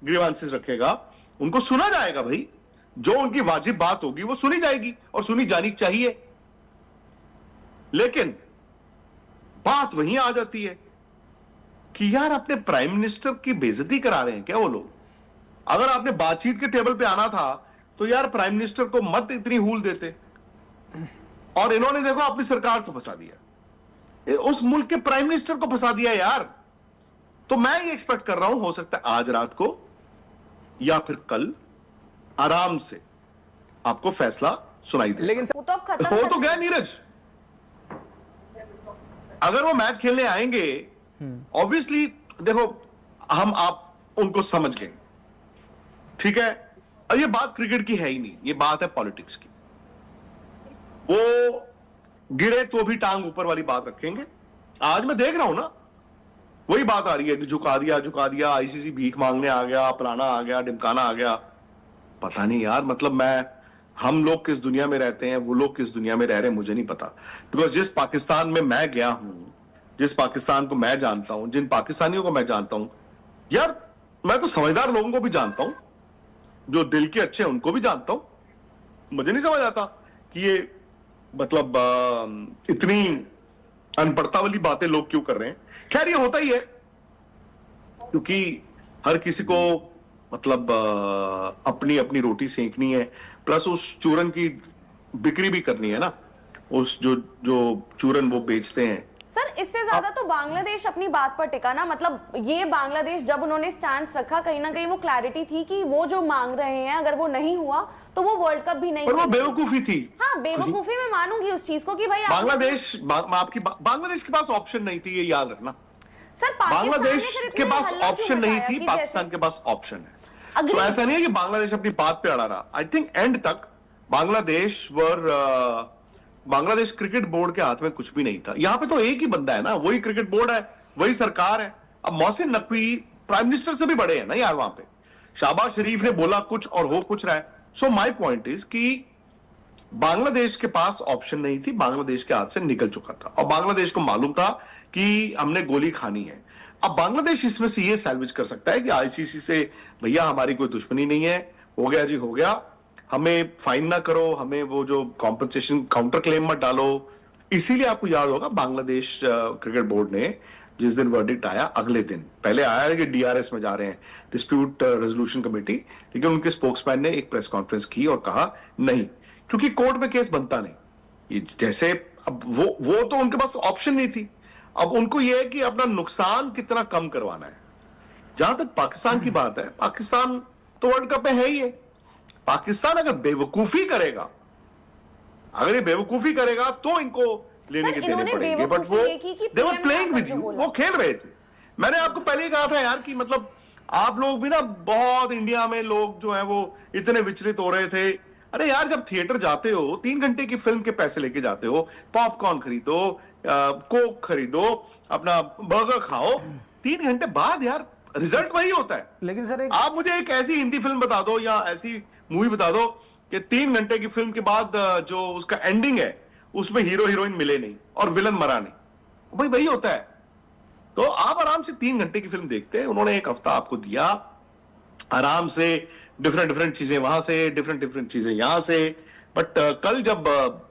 Grievances रखेगा, उनको सुना जाएगा भाई। जो उनकी वाजिब बात होगी वो सुनी जाएगी और सुनी जानी चाहिए। लेकिन बात वहीं आ जाती है कि यार अपने प्राइम मिनिस्टर की बेइज्जती करा रहे हैं क्या वो लोग। अगर आपने बातचीत के टेबल पे आना था तो यार प्राइम मिनिस्टर को मत इतनी हूल देते। और इन्होंने देखो अपनी सरकार को फंसा दिया, उस मुल्क के प्राइम मिनिस्टर को फंसा दिया यार। तो मैं ये एक्सपेक्ट कर रहा हूं, हो सकता है आज रात को या फिर कल आराम से आपको फैसला सुनाई दे। लेकिन वो तो अब खत्म हो तो गया नीरज। अगर वो मैच खेलने आएंगे, ऑब्वियसली देखो हम आप उनको समझ गए, ठीक है। और ये बात क्रिकेट की है ही नहीं, ये बात है पॉलिटिक्स की। वो गिरे तो भी टांग ऊपर वाली बात रखेंगे। आज मैं देख रहा हूं ना, वही बात आ रही है कि झुका दिया, आईसीसी भीख मांगने आ गया, फलाना आ गया, ढिमकाना आ गया। पता नहीं यार, मतलब हम लोग किस दुनिया में रहते हैं, वो लोग किस दुनिया में रह रहे हैं, मुझे नहीं पता। बिकॉज जिस पाकिस्तान में मैं गया हूं, जिस पाकिस्तान को मैं जानता हूं, जिन पाकिस्तानियों को मैं जानता हूं, यार मैं तो समझदार लोगों को भी जानता हूं, जो दिल के अच्छे हैं उनको भी जानता हूं। मुझे नहीं समझ आता कि ये मतलब इतनी अनपढ़ता वाली बातें लोग क्यों कर रहे हैं। खैर ये होता ही है, क्योंकि हर किसी को मतलब अपनी अपनी रोटी सेंकनी है, प्लस उस चूरन की बिक्री भी करनी है ना, उस जो चूरन वो बेचते हैं। सर इससे ज्यादा तो बांग्लादेश अपनी बात पर टिका ना। मतलब ये बांग्लादेश जब उन्होंने स्टैंड रखा, कहीं ना कहीं वो क्लैरिटी थी कि वो जो मांग रहे हैं अगर वो नहीं हुआ तो वो वर्ल्ड कप भी नहीं। पर वो बेवकूफी थी। हाँ बेवकूफी में मानूंगी उस चीज को कि भाई बांग्लादेश के पास ऑप्शन नहीं थी, ये याद रखना। सर बांग्लादेश के पास ऑप्शन नहीं थी, पाकिस्तान के पास ऑप्शन है। तो ऐसा नहीं है कि बांग्लादेश अपनी बात पे अड़ा रहा। आई थिंक एंड तक बांग्लादेश क्रिकेट बोर्ड के हाथ में कुछ भी नहीं था। यहां पे तो एक ही बंदा है ना, वही क्रिकेट बोर्ड है, वही सरकार है। अब मोहसिन नकवी प्राइम मिनिस्टर से भी बड़े हैं ना यार वहां पे। शहबाज शरीफ ने बोला कुछ और हो कुछ रहा है। सो माय पॉइंट इज कि बांग्लादेश के पास ऑप्शन नहीं थी, बांग्लादेश के हाथ से निकल चुका था और बांग्लादेश को मालूम था कि हमने गोली खानी है। अब बांग्लादेश इसमें से ये सैल्वेज कर सकता है कि आईसीसी से भैया हमारी कोई दुश्मनी नहीं है, हो गया जी हो गया, हमें फाइन ना करो, हमें वो जो कॉम्पनसेशन काउंटर क्लेम मत डालो। इसीलिए आपको याद होगा बांग्लादेश क्रिकेट बोर्ड ने जिस दिन वर्डिक्ट आया, अगले दिन पहले आया कि डीआरएस में जा रहे हैं, डिस्प्यूट रेजोल्यूशन कमेटी, लेकिन उनके स्पोक्समैन ने एक प्रेस कॉन्फ्रेंस की और कहा नहीं, क्योंकि कोर्ट में केस बनता नहीं। ये जैसे अब वो तो उनके पास ऑप्शन नहीं थी। अब उनको यह है कि अपना नुकसान कितना कम करवाना है। जहां तक पाकिस्तान की बात है, पाकिस्तान तो वर्ल्ड कप में है ही है। पाकिस्तान अगर बेवकूफी करेगा, अगर ये बेवकूफी करेगा तो इनको लेने के देने पड़ेंगे। बट वो दे वर प्लेइंग विद यू, वो खेल रहे थे। मैंने आपको पहले ही कहा था यार कि मतलब आप लोग भी ना बहुत इंडिया में लोग जो है वो इतने विचलित हो रहे थे। अरे यार जब थिएटर जाते हो, 3 घंटे की फिल्म के पैसे लेके जाते हो, पॉपकॉर्न खरीदो, कोक खरीदो, अपना बर्गर खाओ, 3 घंटे बाद यार रिजल्ट वही होता है। लेकिन सर आप मुझे एक ऐसी हिंदी फिल्म बता दो या ऐसी मूवी बता दो कि 3 घंटे की फिल्म के बाद जो उसका एंडिंग है उसमें हीरो हीरोइन मिले नहीं और विलन मरा नहीं, भाई वही होता है। तो आप आराम से 3 घंटे की फिल्म देखते हैं। उन्होंने एक हफ्ता आपको दिया आराम से, डिफरेंट चीजें वहां से, डिफरेंट चीजें यहां से। बट कल जब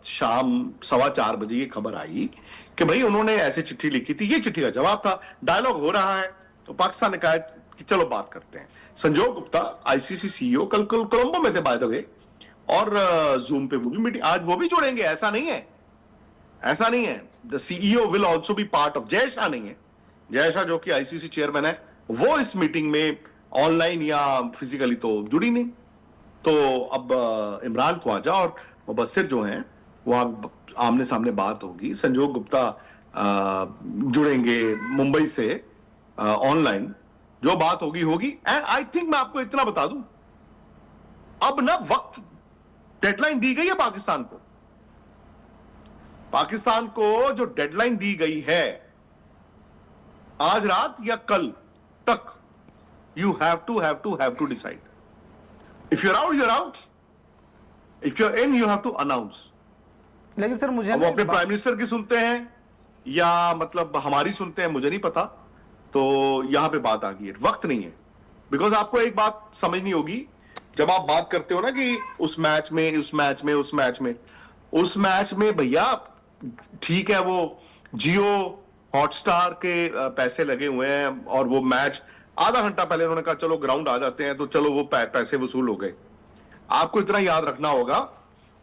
शाम 4:15 बजे ये खबर आई कि भाई उन्होंने ऐसे चिट्ठी लिखी थी, ये चिट्ठी का जवाब था, डायलॉग हो रहा है, तो पाकिस्तान ने कहा कि चलो बात करते हैं। संजोग गुप्ता आईसीसी सीईओ कल कोलंबो में थे बाय द वे, और जूम पे वो भी मीटिंग, आज वो भी जुड़ेंगे। ऐसा नहीं है। The CEO will also be part of. Jay Shah नहीं है, जय शाह जो कि आईसीसी चेयरमैन है, वो इस मीटिंग में ऑनलाइन या फिजिकली तो जुड़ी नहीं। तो अब इमरान ख्वाजा और मुबस्सिर जो हैं वहां आमने सामने बात होगी। संजोग गुप्ता जुड़ेंगे मुंबई से ऑनलाइन, जो बात होगी। एंड आई थिंक मैं आपको इतना बता दूं, अब ना वक्त डेडलाइन दी गई है पाकिस्तान को जो डेडलाइन दी गई है आज रात या कल तक, you have to decide. If you're out you're out, if you're in you have to announce. लेकिन सर मुझे वो अपने प्राइम मिनिस्टर की सुनते हैं या मतलब हमारी सुनते हैं, मुझे नहीं पता। तो यहां पे बात आ गई है, वक्त नहीं है। बिकॉज आपको एक बात समझनी होगी, जब आप बात करते हो ना कि उस मैच में भैया, ठीक है, वो जियो हॉटस्टार के पैसे लगे हुए हैं, और वो मैच आधा घंटा पहले उन्होंने कहा चलो ग्राउंड आ जाते हैं, तो चलो वो पैसे वसूल हो गए। आपको इतना याद रखना होगा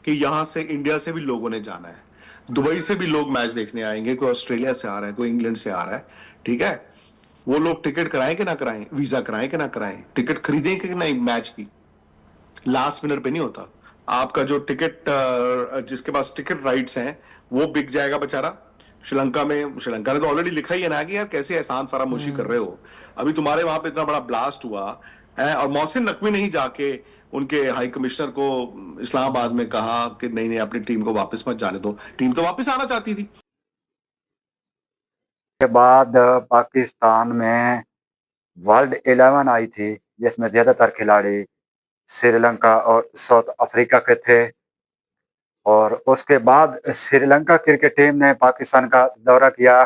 कि यहां से इंडिया से भी लोगों ने जाना है, दुबई से भी लोग मैच देखने आएंगे, कोई ऑस्ट्रेलिया से आ रहा है, कोई इंग्लैंड से आ रहा है, ठीक है। वो लोग टिकट कराएं कि ना कराएं, वीजा कराएं कि ना कराएं, टिकट खरीदें कि नहीं, मैच की लास्ट मिनट पे नहीं होता। आपका जो टिकट, जिसके पास टिकट राइट्स हैं, वो बिक जाएगा बेचारा। श्रीलंका ने तो ऑलरेडी लिखा ही है ना कि यार कैसे एहसान फरामोशी कर रहे हो, अभी तुम्हारे वहां पे इतना बड़ा ब्लास्ट हुआ है, और मोहसिन नकवी ने ही जाके उनके हाई कमिश्नर को इस्लामाबाद में कहा कि नहीं नहीं, अपनी टीम को वापस मत जाने दो, टीम तो वापस आना चाहती थी। के बाद पाकिस्तान में वर्ल्ड 11 आई थी, जिसमें ज़्यादातर खिलाड़ी श्रीलंका और साउथ अफ्रीका के थे। और उसके बाद श्रीलंका क्रिकेट टीम ने पाकिस्तान का दौरा किया,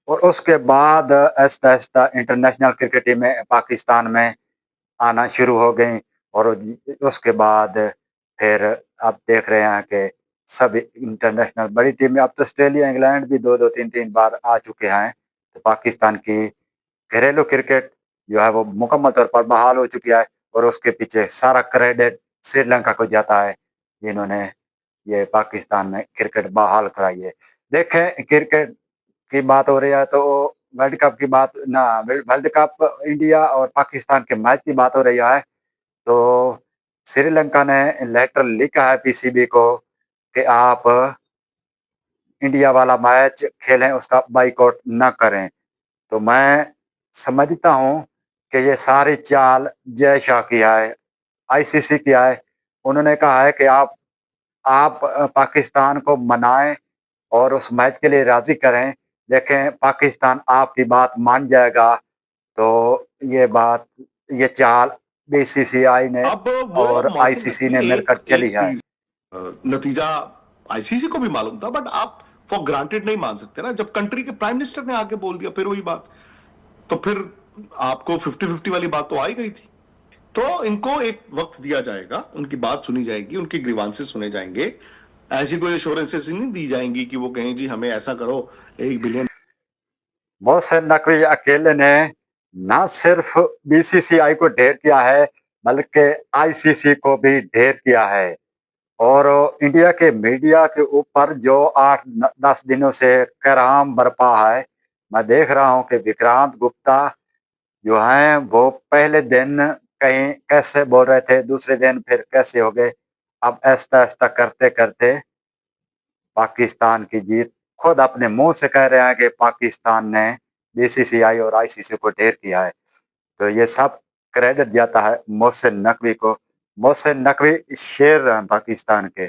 और उसके बाद आहिस्ता आहिस्ता इंटरनेशनल क्रिकेट टीमें पाकिस्तान में आना शुरू हो गई। और उसके बाद फिर आप देख रहे हैं कि सभी इंटरनेशनल बड़ी टीमें, अब तो ऑस्ट्रेलिया इंग्लैंड भी दो दो तीन तीन बार आ चुके हैं। तो पाकिस्तान की घरेलू क्रिकेट जो है वो मुकम्मल तौर पर बहाल हो चुकी है, और उसके पीछे सारा क्रेडिट श्रीलंका को जाता है, जिन्होंने ये पाकिस्तान में क्रिकेट बहाल कराई है। देखें, क्रिकेट की बात हो रही है तो वर्ल्ड कप की बात ना, वर्ल्ड कप इंडिया और पाकिस्तान के मैच की बात हो रही है, तो श्रीलंका ने लेटर लिखा है पीसीबी को कि आप इंडिया वाला मैच खेलें, उसका बाइकआउट न करें। तो मैं समझता हूँ कि ये सारी चाल जय शाह की है, आईसीसी की है। उन्होंने कहा है कि आप पाकिस्तान को मनाएं और उस मैच के लिए राजी करें, देखें पाकिस्तान आपकी बात मान जाएगा। तो ये चाल बीसीसीआई ने अब वो और मोहसिन आईसीसी नकवी ने मिलकर एक चली एक है। चीज, नतीजा आईसीसी को भी मालूम था, बट आप फॉर ग्रांटेड नहीं मान सकते ना, जब कंट्री के प्राइम मिनिस्टर ने आके बोल दिया, फिर वही बात, तो फिर आपको 50-50 वाली बात तो आ ही गई थी। तो इनको एक वक्त दिया जाएगा, उनकी बात सुनी जाएगी, उनके ग्रीवांसेस सुने जाएंगे, ऐसी कोई एश्योरेंसेस नहीं दी जाएंगी कि वो कहें जी हमें ऐसा करो 1 बिलियन। मोहसिन नकवी अकेले ने न सिर्फ बीसीसीआई को ढेर किया है, बल्कि आईसीसी को भी ढेर किया है। और इंडिया के मीडिया के ऊपर जो 8-10 दिनों से कहराम बरपा है, मैं देख रहा हूं कि विक्रांत गुप्ता जो हैं वो पहले दिन कहीं कैसे बोल रहे थे, दूसरे दिन फिर कैसे हो गए। अब ऐसा ऐसा करते करते पाकिस्तान की जीत, खुद अपने मुंह से कह रहे हैं कि पाकिस्तान ने बीसीसीआई और आईसीसी को ढेर किया है। तो ये सब क्रेडिट जाता है मोहसिन नकवी को। मोहसिन नकवी शेर हैं पाकिस्तान के।